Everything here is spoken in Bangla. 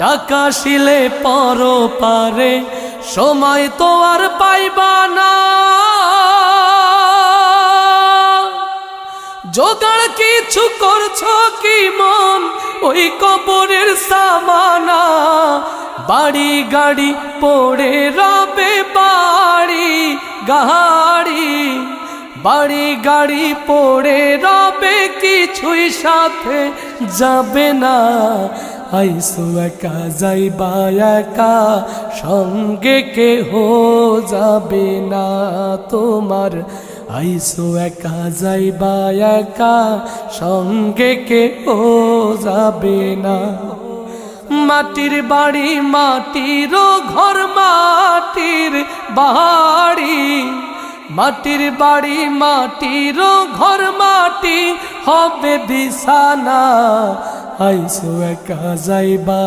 ডাকাশিলে পর পারে সময় তো আর পাইবা না, জোগাড় কিছু করছো কি মন ওই কবরের সামানা। বাড়ি গাড়ি পড়ে রবে বাড়ি গাড়ি, বাড়ি গাড়ি পড়ে রবে কিছুই সাথে যাবে না। আইসো একা যাইবা একা, সঙ্গে কেহ যাবে না তোমার। আইসো একা যাইবা একা, সঙ্গে কেহ যাবে না। মাটির বাড়ি মাটির ঘর মাটির বাড়ি, মাটির বাড়ি মাটির ঘর মাটি হবে বিছানা। আইসো একা যাইবা